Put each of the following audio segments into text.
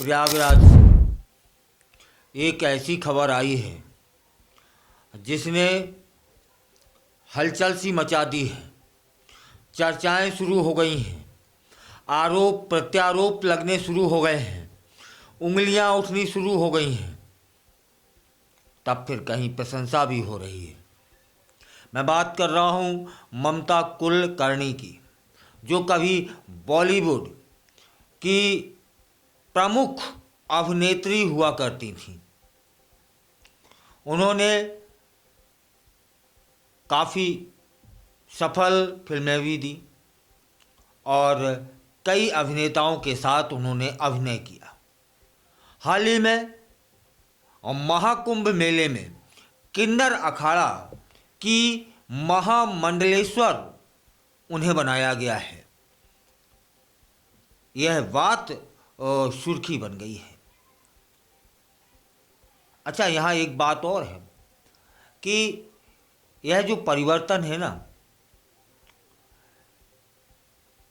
प्रयागराज से एक ऐसी खबर आई है जिसने हलचल सी मचा दी है। चर्चाएं शुरू हो गई हैं, आरोप प्रत्यारोप लगने शुरू हो गए हैं, उंगलियां उठनी शुरू हो गई हैं, तब फिर कहीं प्रशंसा भी हो रही है। मैं बात कर रहा हूं ममता कुलकर्णी की, जो कभी बॉलीवुड की प्रमुख अभिनेत्री हुआ करती थी। उन्होंने काफ़ी सफल फिल्में भी दी और कई अभिनेताओं के साथ उन्होंने अभिनय किया। हाल ही में महाकुंभ मेले में किन्नर अखाड़ा की महामंडलेश्वर उन्हें बनाया गया है। यह बात सुर्खी बन गई है। अच्छा, यहाँ एक बात और है कि यह जो परिवर्तन है ना,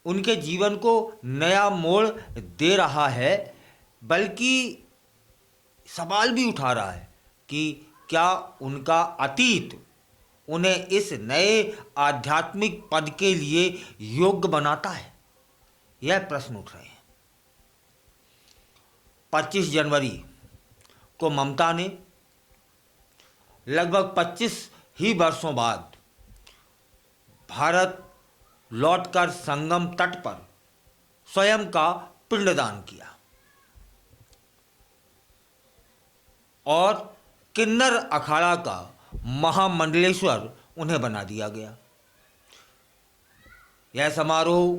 उनके जीवन को नया मोड़ दे रहा है, बल्कि सवाल भी उठा रहा है कि क्या उनका अतीत उन्हें इस नए आध्यात्मिक पद के लिए योग्य बनाता है। यह प्रश्न उठ रहे हैं। 25 जनवरी को ममता ने लगभग 25 ही वर्षों बाद भारत लौटकर संगम तट पर स्वयं का पिंडदान किया और किन्नर अखाड़ा का महामंडलेश्वर उन्हें बना दिया गया। यह समारोह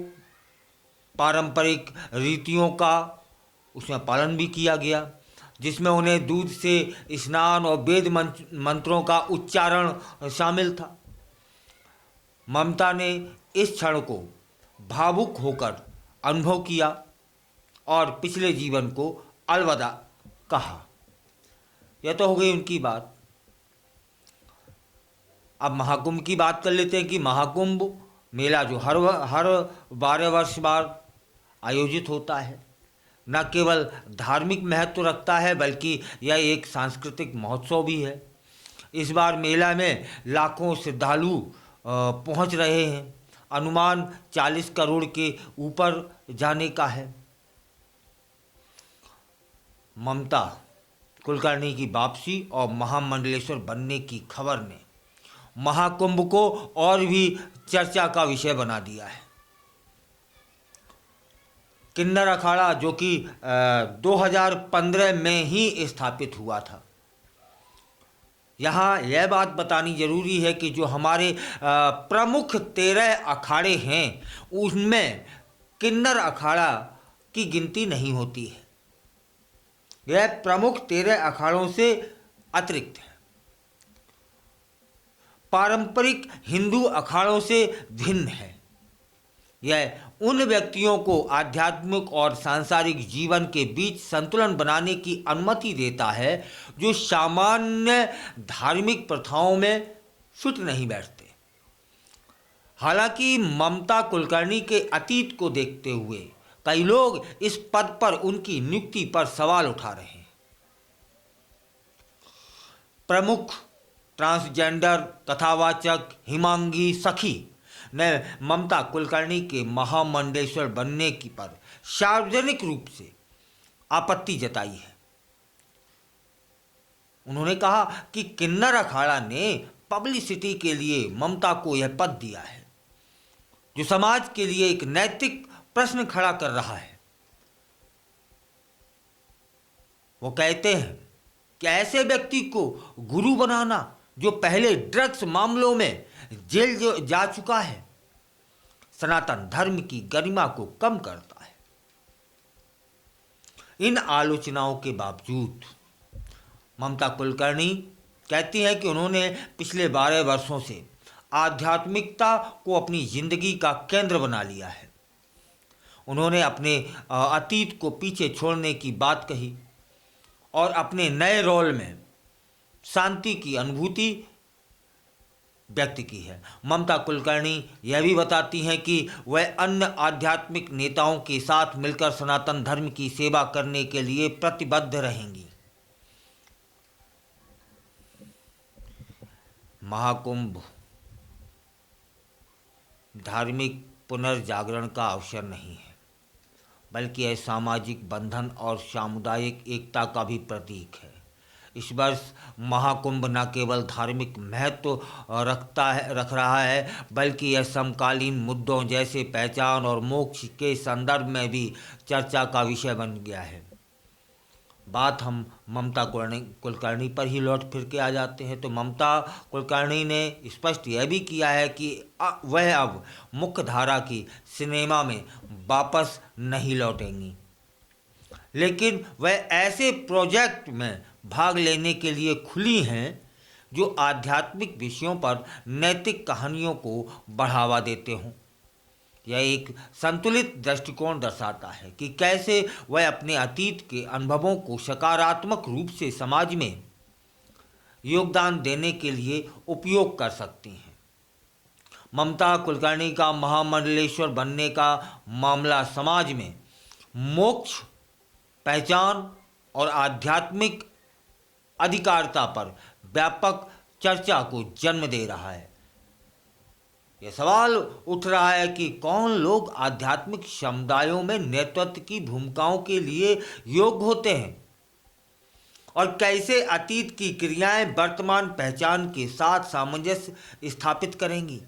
पारंपरिक रीतियों का उसमें पालन भी किया गया, जिसमें उन्हें दूध से स्नान और वेद मंत्रों का उच्चारण शामिल था। ममता ने इस क्षण को भावुक होकर अनुभव किया और पिछले जीवन को अलविदा कहा। यह तो हो गई उनकी बात। अब महाकुंभ की बात कर लेते हैं कि महाकुंभ मेला जो हर 12 वर्ष बाद आयोजित होता है, न केवल धार्मिक महत्व रखता है बल्कि यह एक सांस्कृतिक महोत्सव भी है। इस बार मेला में लाखों श्रद्धालु पहुंच रहे हैं। अनुमान 40 करोड़ के ऊपर जाने का है। ममता कुलकर्णी की वापसी और महामंडलेश्वर बनने की खबर ने महाकुंभ को और भी चर्चा का विषय बना दिया है। किन्नर अखाड़ा जो कि 2015 में ही स्थापित हुआ था। यहाँ यह बात बतानी जरूरी है कि जो हमारे प्रमुख 13 अखाड़े हैं उनमें किन्नर अखाड़ा की गिनती नहीं होती है। यह प्रमुख 13 अखाड़ों से अतिरिक्त है, पारंपरिक हिंदू अखाड़ों से भिन्न है। यह उन व्यक्तियों को आध्यात्मिक और सांसारिक जीवन के बीच संतुलन बनाने की अनुमति देता है जो सामान्य धार्मिक प्रथाओं में फिट नहीं बैठते। हालांकि ममता कुलकर्णी के अतीत को देखते हुए कई लोग इस पद पर उनकी नियुक्ति पर सवाल उठा रहे हैं। प्रमुख ट्रांसजेंडर कथावाचक हिमांगी सखी ने ममता कुलकर्णी के महामंडलेश्वर बनने की पर सार्वजनिक रूप से आपत्ति जताई है। उन्होंने कहा कि किन्नर अखाड़ा ने पब्लिसिटी के लिए ममता को यह पद दिया है जो समाज के लिए एक नैतिक प्रश्न खड़ा कर रहा है। वो कहते हैं कि ऐसे व्यक्ति को गुरु बनाना जो पहले ड्रग्स मामलों में जेल जा चुका है, सनातन धर्म की गरिमा को कम करता है। इन आलोचनाओं के बावजूद ममता कुलकर्णी कहती हैं कि उन्होंने पिछले 12 वर्षों से आध्यात्मिकता को अपनी जिंदगी का केंद्र बना लिया है। उन्होंने अपने अतीत को पीछे छोड़ने की बात कही और अपने नए रोल में शांति की अनुभूति व्यक्ति की है। ममता कुलकर्णी यह भी बताती हैं कि वह अन्य आध्यात्मिक नेताओं के साथ मिलकर सनातन धर्म की सेवा करने के लिए प्रतिबद्ध रहेंगी। महाकुंभ धार्मिक पुनर्जागरण का अवसर नहीं है, बल्कि यह सामाजिक बंधन और सामुदायिक एकता का भी प्रतीक है। इस वर्ष महाकुंभ न केवल धार्मिक महत्व रख रहा है, बल्कि यह समकालीन मुद्दों जैसे पहचान और मोक्ष के संदर्भ में भी चर्चा का विषय बन गया है। बात हम ममता कुलकर्णी पर ही लौट फिर के आ जाते हैं, तो ममता कुलकर्णी ने स्पष्ट यह भी किया है कि वह अब मुख्य धारा की सिनेमा में वापस नहीं लौटेंगी, लेकिन वह ऐसे प्रोजेक्ट में भाग लेने के लिए खुली हैं जो आध्यात्मिक विषयों पर नैतिक कहानियों को बढ़ावा देते हों। यह एक संतुलित दृष्टिकोण दर्शाता है कि कैसे वह अपने अतीत के अनुभवों को सकारात्मक रूप से समाज में योगदान देने के लिए उपयोग कर सकती हैं। ममता कुलकर्णी का महामंडलेश्वर बनने का मामला समाज में मोक्ष, पहचान और आध्यात्मिक अधिकारिता पर व्यापक चर्चा को जन्म दे रहा है। यह सवाल उठ रहा है कि कौन लोग आध्यात्मिक समुदायों में नेतृत्व की भूमिकाओं के लिए योग्य होते हैं और कैसे अतीत की क्रियाएं वर्तमान पहचान के साथ सामंजस्य स्थापित करेंगी।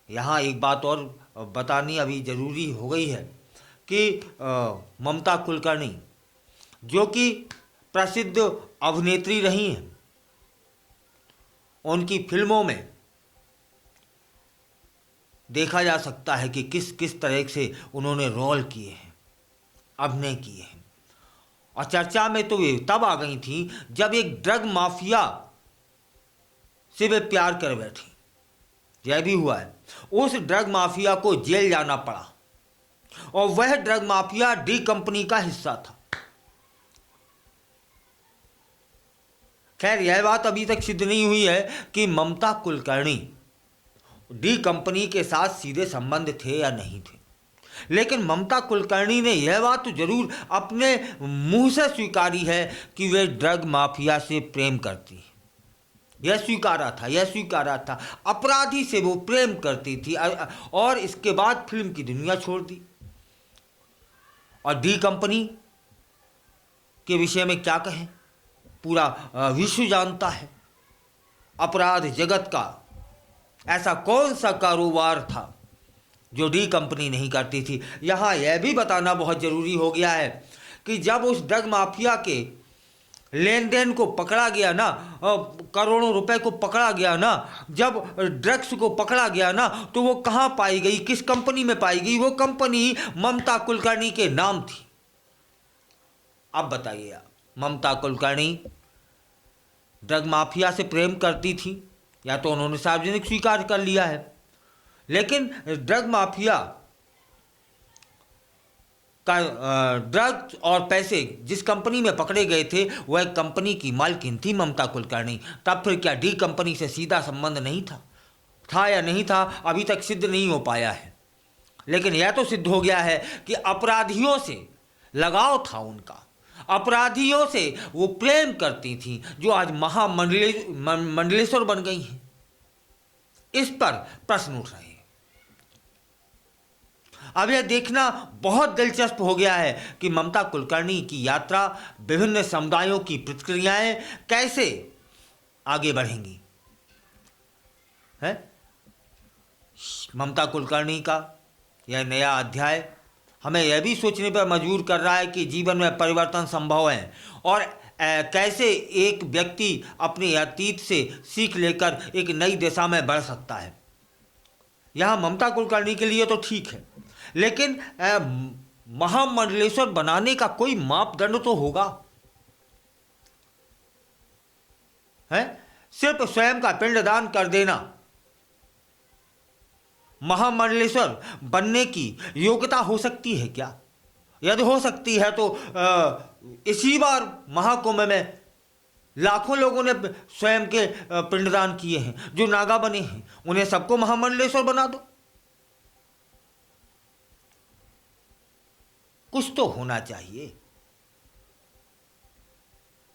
यहाँ एक बात और बतानी अभी जरूरी हो गई है कि ममता कुलकर्णी जो कि प्रसिद्ध अभिनेत्री रही हैं, उनकी फिल्मों में देखा जा सकता है कि किस किस तरह से उन्होंने रोल किए हैं, अभिनय किए हैं। और चर्चा में तो वे तब आ गई थी जब एक ड्रग माफिया से वे प्यार कर बैठी। यह भी हुआ है, उस ड्रग माफिया को जेल जाना पड़ा और वह ड्रग माफिया डी कंपनी का हिस्सा था। खैर, यह बात अभी तक सिद्ध नहीं हुई है कि ममता कुलकर्णी डी कंपनी के साथ सीधे संबंध थे या नहीं थे, लेकिन ममता कुलकर्णी ने यह बात तो जरूर अपने मुंह से स्वीकारी है कि वे ड्रग माफिया से प्रेम करती है। यह स्वीकारा था, अपराधी से वो प्रेम करती थी और इसके बाद फिल्म की दुनिया छोड़ दी। और डी कंपनी के विषय में क्या कहें, पूरा विश्व जानता है। अपराध जगत का ऐसा कौन सा कारोबार था जो डी कंपनी नहीं करती थी। यहाँ यह भी बताना बहुत ज़रूरी हो गया है कि जब उस ड्रग माफिया के लेन देन को पकड़ा गया ना, करोड़ों रुपए को पकड़ा गया ना, जब ड्रग्स को पकड़ा गया ना, तो वो कहाँ पाई गई, किस कंपनी में पाई गई? वो कंपनी ममता कुलकर्णी के नाम थी। अब बताइए आप, ममता कुलकर्णी ड्रग माफिया से प्रेम करती थी या तो उन्होंने सार्वजनिक स्वीकार कर लिया है, लेकिन ड्रग माफिया का ड्रग्स और पैसे जिस कंपनी में पकड़े गए थे वह कंपनी की मालकिन थी ममता कुलकर्णी। तब फिर क्या डी कंपनी से सीधा संबंध नहीं था या नहीं था, अभी तक सिद्ध नहीं हो पाया है। लेकिन यह तो सिद्ध हो गया है कि अपराधियों से लगाव था उनका, अपराधियों से वो प्रेम करती थी जो आज महामंडलेश्वर बन गई हैं। इस पर प्रश्न उठ रहे हैं। अब यह देखना बहुत दिलचस्प हो गया है कि ममता कुलकर्णी की यात्रा, विभिन्न समुदायों की प्रतिक्रियाएं कैसे आगे बढ़ेंगी। है ममता कुलकर्णी का यह नया अध्याय हमें यह भी सोचने पर मजबूर कर रहा है कि जीवन में परिवर्तन संभव है और कैसे एक व्यक्ति अपने अतीत से सीख लेकर एक नई दिशा में बढ़ सकता है। यहाँ ममता कुलकर्णी के लिए तो ठीक है, लेकिन महामंडलेश्वर बनाने का कोई मापदंड तो होगा। है सिर्फ स्वयं का पिंडदान कर देना महामंडलेश्वर बनने की योग्यता हो सकती है क्या? यदि हो सकती है तो इसी बार महाकुंभ में लाखों लोगों ने स्वयं के पिंडदान किए हैं, जो नागा बने हैं, उन्हें सबको महामंडलेश्वर बना दो। कुछ तो होना चाहिए।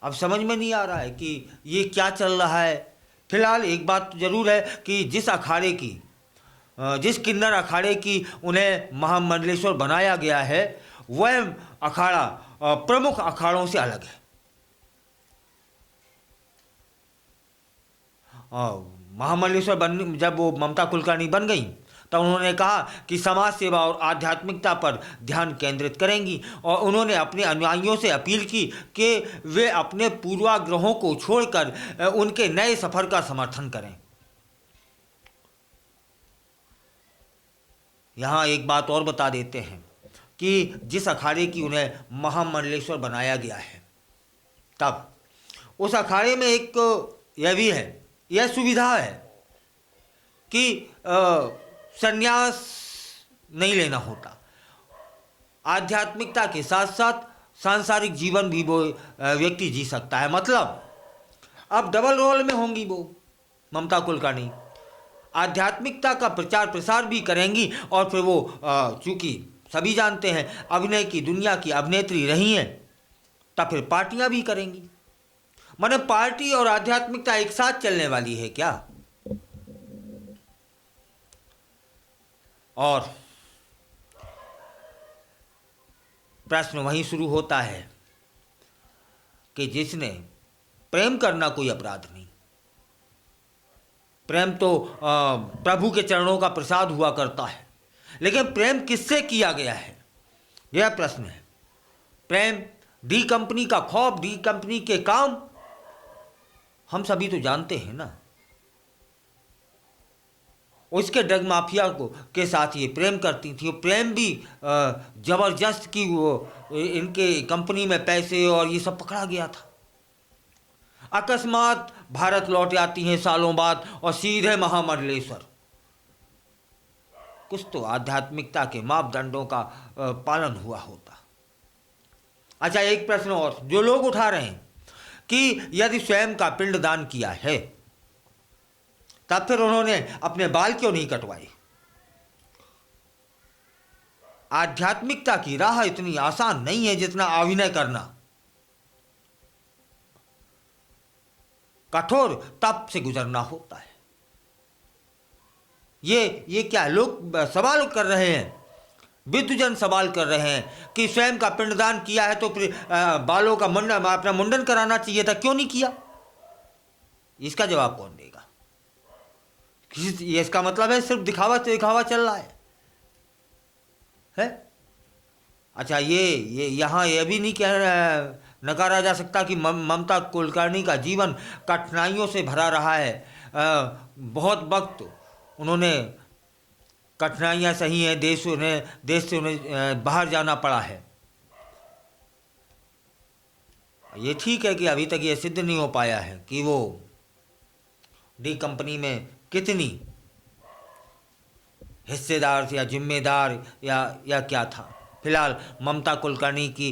अब समझ में नहीं आ रहा है कि ये क्या चल रहा है। फिलहाल एक बात तो जरूर है कि जिस किन्नर अखाड़े की उन्हें महामंडलेश्वर बनाया गया है, वह अखाड़ा प्रमुख अखाड़ों से अलग है। महामंडलेश्वर जब वो ममता कुलकर्णी बन गई तो उन्होंने कहा कि समाज सेवा और आध्यात्मिकता पर ध्यान केंद्रित करेंगी, और उन्होंने अपने अनुयायियों से अपील की कि वे अपने पूर्वाग्रहों को छोड़कर उनके नए सफर का समर्थन करें। यहाँ एक बात और बता देते हैं कि जिस अखाड़े की उन्हें महामंडलेश्वर बनाया गया है, तब उस अखाड़े में एक यह भी है, यह सुविधा है कि संन्यास नहीं लेना होता। आध्यात्मिकता के साथ साथ सांसारिक जीवन भी वो व्यक्ति जी सकता है। मतलब अब डबल रोल में होंगी वो ममता कुलकर्णी, आध्यात्मिकता का प्रचार प्रसार भी करेंगी, और फिर वो चूंकि सभी जानते हैं अभिनय की दुनिया की अभिनेत्री रही हैं, तब फिर पार्टियां भी करेंगी। माने पार्टी और आध्यात्मिकता एक साथ चलने वाली है क्या? और प्रश्न वहीं शुरू होता है कि जिसने प्रेम करना कोई अपराध नहीं, प्रेम तो प्रभु के चरणों का प्रसाद हुआ करता है, लेकिन प्रेम किससे किया गया है, यह प्रश्न है। प्रेम डी कंपनी का खौफ, डी कंपनी के काम, हम सभी तो जानते हैं ना। उसके ड्रग माफिया के साथ ये प्रेम करती थी। प्रेम भी जबरदस्त की वो इनके कंपनी में पैसे और ये सब पकड़ा गया था। अकस्मात भारत लौट आती हैं सालों बाद और सीधे महामंडलेश्वर। कुछ तो आध्यात्मिकता के मापदंडों का पालन हुआ होता। अच्छा, एक प्रश्न और जो लोग उठा रहे हैं कि यदि स्वयं का पिंडदान किया है तब फिर उन्होंने अपने बाल क्यों नहीं कटवाए? आध्यात्मिकता की राह इतनी आसान नहीं है जितना अभिनय करना। कठोर तप से गुजरना होता है। ये क्या लोग सवाल कर रहे हैं, विद्वजन सवाल कर रहे हैं कि स्वयं का पिंडदान किया है तो फिर बालों का अपना मुंडन कराना चाहिए था, क्यों नहीं किया? इसका जवाब कौन देगा? ये इसका मतलब है सिर्फ दिखावा चल रहा है? अच्छा, ये यहाँ यह भी नहीं नकारा जा सकता कि ममता कुलकर्णी का जीवन कठिनाइयों से भरा रहा है। बहुत वक्त उन्होंने कठिनाइयाँ सही हैं, देश से उन्हें बाहर जाना पड़ा है। ये ठीक है कि अभी तक ये सिद्ध नहीं हो पाया है कि वो डी कंपनी में कितनी हिस्सेदार या जिम्मेदार या क्या था। फिलहाल ममता कुलकर्णी की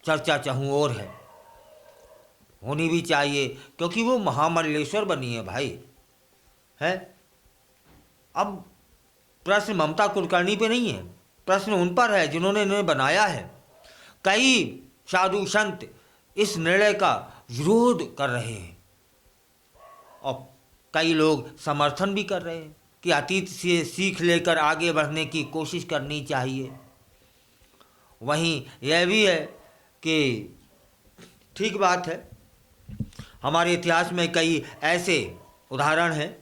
चर्चा चाहूँ और है, होनी भी चाहिए, क्योंकि वो महामंडलेश्वर बनी है भाई, है। अब प्रश्न ममता कुलकर्णी पे नहीं है, प्रश्न उन पर है जिन्होंने इन्हें बनाया है। कई साधु संत इस निर्णय का विरोध कर रहे हैं और कई लोग समर्थन भी कर रहे हैं कि अतीत से सीख लेकर आगे बढ़ने की कोशिश करनी चाहिए। वहीं यह भी है कि ठीक बात है, हमारे इतिहास में कई ऐसे उदाहरण हैं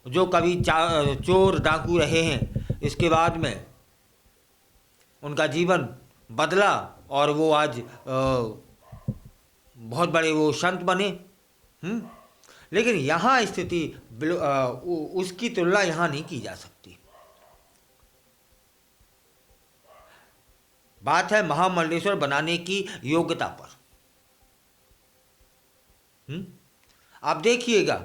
जो कभी चोर डाकू रहे हैं, इसके बाद में उनका जीवन बदला और वो आज बहुत बड़े वो संत बने। लेकिन यहाँ स्थिति उसकी तुलना यहाँ नहीं की जा सकती। बात है महामंडलेश्वर बनाने की योग्यता पर। आप देखिएगा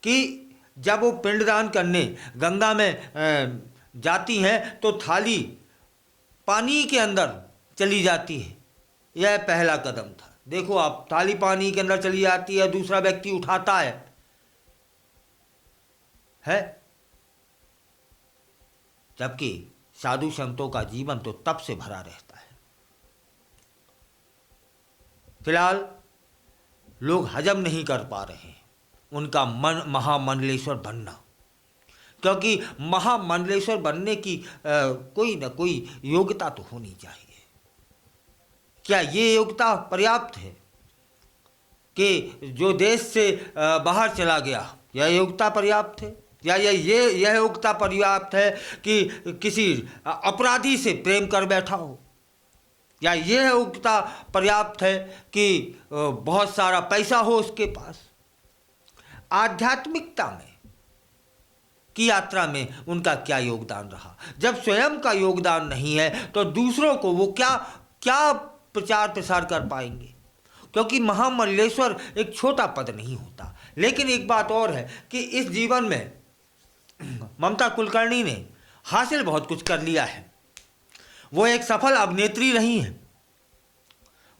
कि जब वो पिंडदान करने गंगा में जाती हैं तो थाली पानी के अंदर चली जाती है, यह पहला कदम था। देखो आप, थाली पानी के अंदर चली जाती है, दूसरा व्यक्ति उठाता है? जबकि साधु संतों का जीवन तो तप से भरा रहता है। फिलहाल लोग हजम नहीं कर पा रहे हैं उनका महामंडलेश्वर बनना, क्योंकि महामंडलेश्वर बनने की कोई ना कोई योग्यता तो होनी चाहिए। क्या ये योग्यता पर्याप्त है कि जो देश से बाहर चला गया, यह योग्यता पर्याप्त है? या यह योग्यता पर्याप्त है कि किसी अपराधी से प्रेम कर बैठा हो? या यह योग्यता पर्याप्त है कि बहुत सारा पैसा हो उसके पास? आध्यात्मिकता में की यात्रा में उनका क्या योगदान रहा? जब स्वयं का योगदान नहीं है तो दूसरों को वो क्या प्रचार प्रसार कर पाएंगे? क्योंकि महामंडलेश्वर एक छोटा पद नहीं होता। लेकिन एक बात और है कि इस जीवन में ममता कुलकर्णी ने हासिल बहुत कुछ कर लिया है। वो एक सफल अभिनेत्री रही हैं।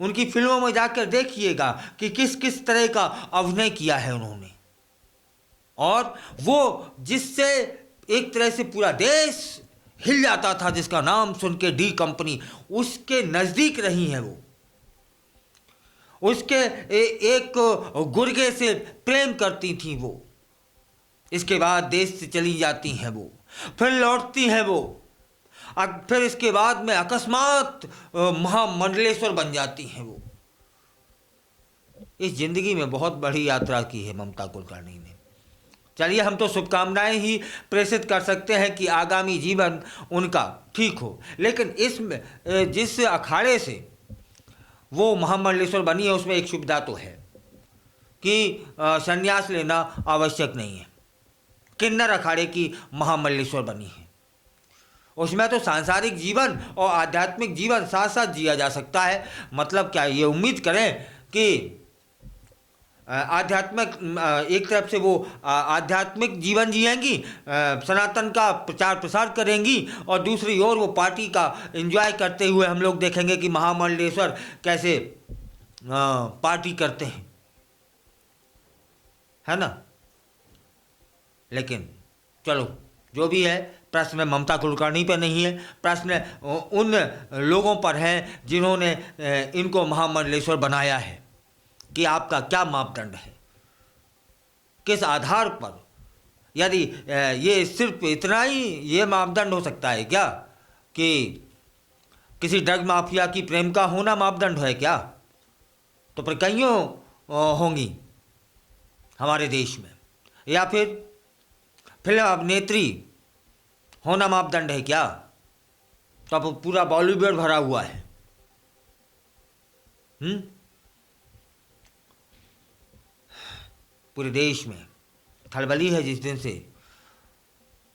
उनकी फिल्मों में जाकर देखिएगा कि किस किस तरह का अभिनय किया है उन्होंने, और वो जिससे एक तरह से पूरा देश हिल जाता था, जिसका नाम सुन के डी कंपनी, उसके नज़दीक रही हैं वो, उसके एक गुर्गे से प्रेम करती थी वो। इसके बाद देश से चली जाती हैं वो, फिर लौटती हैं वो, और फिर इसके बाद में अकस्मात महामंडलेश्वर बन जाती हैं वो। इस जिंदगी में बहुत बड़ी यात्रा की है ममता कुलकर्णी ने। चलिए, हम तो शुभकामनाएं ही प्रेषित कर सकते हैं कि आगामी जीवन उनका ठीक हो। लेकिन इसमें जिस अखाड़े से वो महामंडलेश्वर बनी है उसमें एक सुविधा तो है कि संन्यास लेना आवश्यक नहीं है। किन्नर अखाड़े की महामंडलेश्वर बनी है, उसमें तो सांसारिक जीवन और आध्यात्मिक जीवन साथ साथ जिया जा सकता है। मतलब क्या, ये उम्मीद करें कि आध्यात्मिक एक तरफ से वो आध्यात्मिक जीवन जिएंगी, सनातन का प्रचार प्रसार करेंगी, और दूसरी ओर वो पार्टी का एंजॉय करते हुए हम लोग देखेंगे कि महामंडलेश्वर कैसे पार्टी करते हैं, है ना। लेकिन चलो, जो भी है, प्रश्न ममता कुलकर्णी पर नहीं है, प्रश्न उन लोगों पर है जिन्होंने इनको महामंडलेश्वर बनाया है कि आपका क्या मापदंड है, किस आधार पर। यदि ये सिर्फ इतना ही ये मापदंड हो सकता है क्या कि किसी ड्रग माफिया की प्रेम का होना मापदंड है क्या? तो फिर कईयों होंगी हमारे देश में। या फिर फिल्म अभिनेत्री होना मापदंड है क्या? तो अब पूरा बॉलीवुड भरा हुआ है। पूरे देश में खलबली है जिस दिन से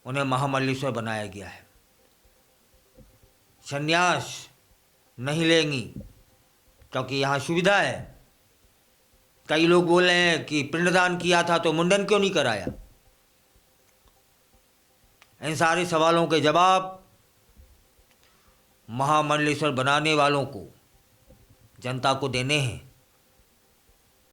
उन्हें महामंडलेश्वर बनाया गया है। संन्यास नहीं लेंगी क्योंकि यहाँ सुविधा है। कई लोग बोल रहे हैं कि पिंडदान किया था तो मुंडन क्यों नहीं कराया? इन सारे सवालों के जवाब महामंडलेश्वर बनाने वालों को, जनता को देने हैं।